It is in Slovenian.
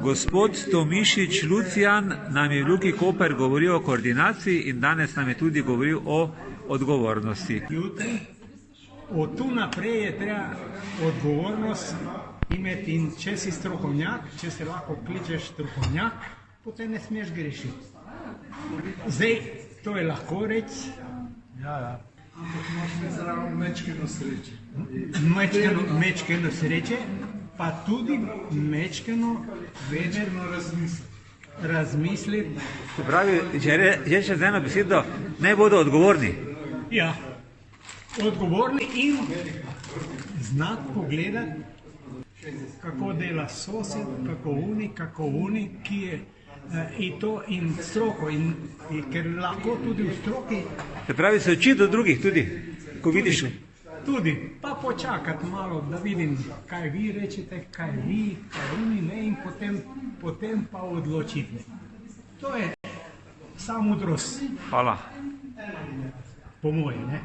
Gospod Tomišič Lucijan nam je v Luki Koper govoril o koordinaciji in danes nam je tudi govoril o odgovornosti. Jutri, od tu naprej je treba odgovornost imeti in če si strokovnjak, če se lahko kličeš strokovnjak, potem ne smeš grešiti. Zdaj, to je lahko reči. Ja. Ampak imaš zraven mečkeno sreče. Mečkeno sreče, pa tudi mečkeno razmisliti. Se pravi, že še z eno besedo, naj bodo odgovorni. Ja, odgovorni in znati pogledati, kako dela sosed, kako uni, ki je in to in stroko, ker lahko tudi v stroki. Se pravi, se učiti od drugih tudi, ko vidiš. Tudi, pa počakati malo, da vidim, kaj vi rečete, kaj vi, kaj oni, ne, in potem pa odločiti. To je vsa modrost. Hvala. Po moje, ne.